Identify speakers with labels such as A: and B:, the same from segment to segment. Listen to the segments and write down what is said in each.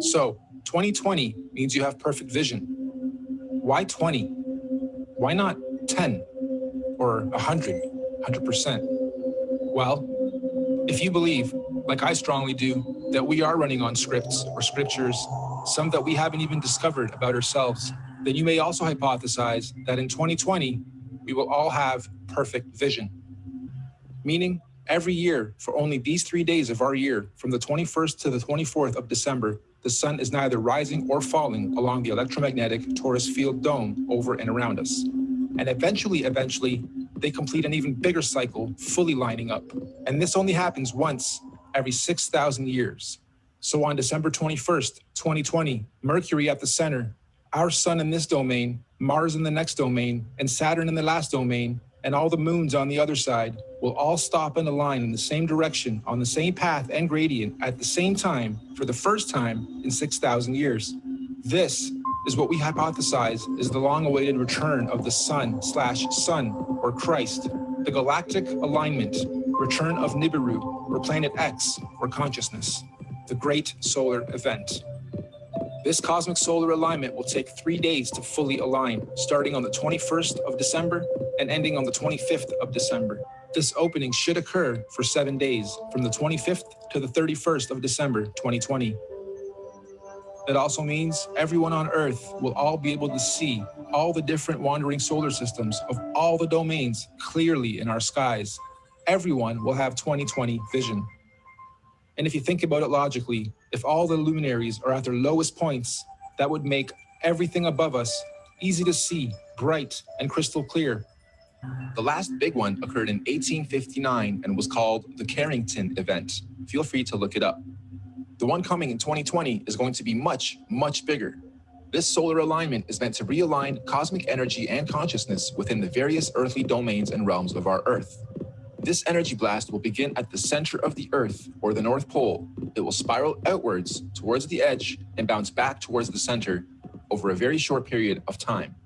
A: So, 2020 means you have perfect vision. Why 20? Why not 10 or 100%? Well, if you believe, like I strongly do, that we are running on scripts or scriptures, some that we haven't even discovered about ourselves, then you may also hypothesize that in 2020, we will all have perfect vision. Meaning, every year, for only these 3 days of our year, from the 21st to the 24th of December, the sun is neither rising or falling along the electromagnetic torus field dome over and around us. And eventually, they complete an even bigger cycle, fully lining up. And this only happens once every 6,000 years. So on December 21st, 2020, Mercury at the center, our sun in this domain, Mars in the next domain, and Saturn in the last domain, and all the moons on the other side will all stop and align in the same direction on the same path and gradient at the same time for the first time in 6,000 years. This is what we hypothesize is the long-awaited return of the sun/sun, or Christ, the galactic alignment, return of Nibiru, or Planet X, or consciousness, the great solar event. This cosmic solar alignment will take 3 days to fully align, starting on the 21st of December and ending on the 25th of December. This opening should occur for 7 days, from the 25th to the 31st of December, 2020. That also means everyone on Earth will all be able to see all the different wandering solar systems of all the domains clearly in our skies. Everyone will have 2020 vision. And if you think about it logically, if all the luminaries are at their lowest points, that would make everything above us easy to see, bright, and crystal clear. The last big one occurred in 1859 and was called the Carrington event. Feel free to look it up. The one coming in 2020 is going to be much, much bigger. This solar alignment is meant to realign cosmic energy and consciousness within the various earthly domains and realms of our Earth. This energy blast will begin at the center of the Earth, or the North Pole. It will spiral outwards towards the edge and bounce back towards the center over a very short period of time.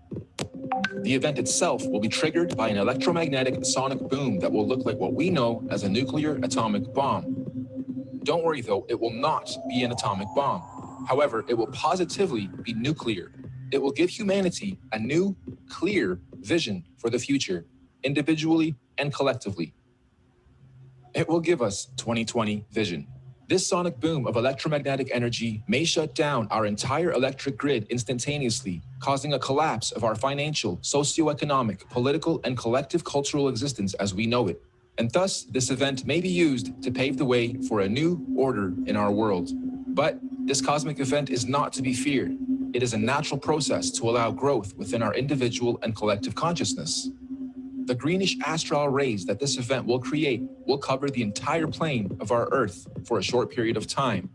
A: The event itself will be triggered by an electromagnetic sonic boom that will look like what we know as a nuclear atomic bomb. Don't worry though, it will not be an atomic bomb. However, it will positively be nuclear. It will give humanity a new, clear vision for the future, individually and collectively. It will give us 2020 vision. This sonic boom of electromagnetic energy may shut down our entire electric grid instantaneously, causing a collapse of our financial, socioeconomic, political, and collective cultural existence as we know it. And thus, this event may be used to pave the way for a new order in our world. But this cosmic event is not to be feared. It is a natural process to allow growth within our individual and collective consciousness. The greenish astral rays that this event will create will cover the entire plane of our Earth for a short period of time.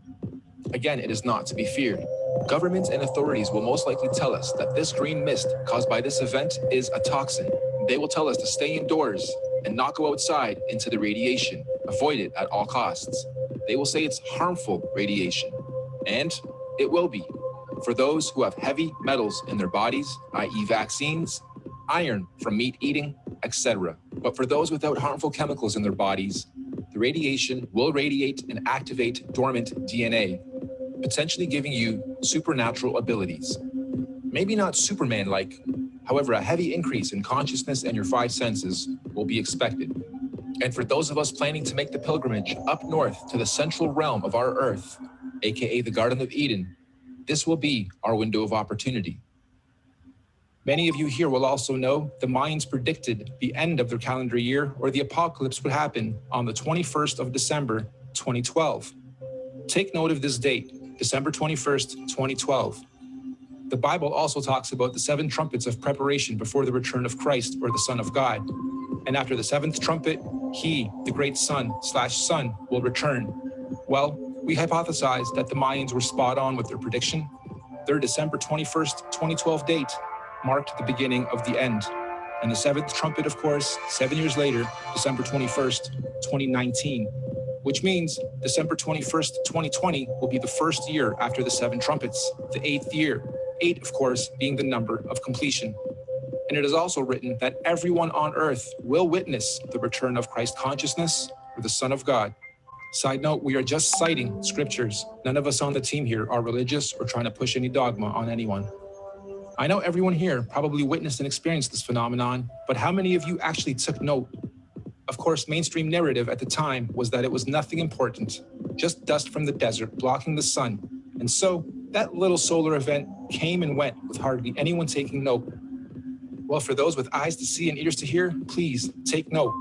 A: Again, it is not to be feared. Governments and authorities will most likely tell us that this green mist caused by this event is a toxin. They will tell us to stay indoors and not go outside into the radiation. Avoid it at all costs. They will say it's harmful radiation. And it will be. For those who have heavy metals in their bodies, i.e. vaccines, iron from meat eating, etc. But for those without harmful chemicals in their bodies, the radiation will radiate and activate dormant DNA, potentially giving you supernatural abilities. Maybe not Superman-like, however, a heavy increase in consciousness and your 5 senses will be expected. And for those of us planning to make the pilgrimage up north to the central realm of our Earth, aka the Garden of Eden, this will be our window of opportunity. Many of you here will also know the Mayans predicted the end of their calendar year, or the apocalypse, would happen on the 21st of December, 2012. Take note of this date, December 21st, 2012. The Bible also talks about the 7 trumpets of preparation before the return of Christ, or the Son of God. And after the 7th trumpet, he, the great Son/Son, will return. Well, we hypothesize that the Mayans were spot on with their prediction. Their December 21st, 2012 date marked the beginning of the end. And the 7th trumpet, of course, 7 years later, December 21st, 2019, which means December 21st, 2020 will be the first year after the 7 trumpets, the 8th year, 8, of course, being the number of completion. And it is also written that everyone on earth will witness the return of Christ consciousness, or the Son of God. Side note, we are just citing scriptures. None of us on the team here are religious or trying to push any dogma on anyone. I know everyone here probably witnessed and experienced this phenomenon, but how many of you actually took note? Of course, mainstream narrative at the time was that it was nothing important, just dust from the desert blocking the sun. And so that little solar event came and went with hardly anyone taking note. Well, for those with eyes to see and ears to hear, please take note.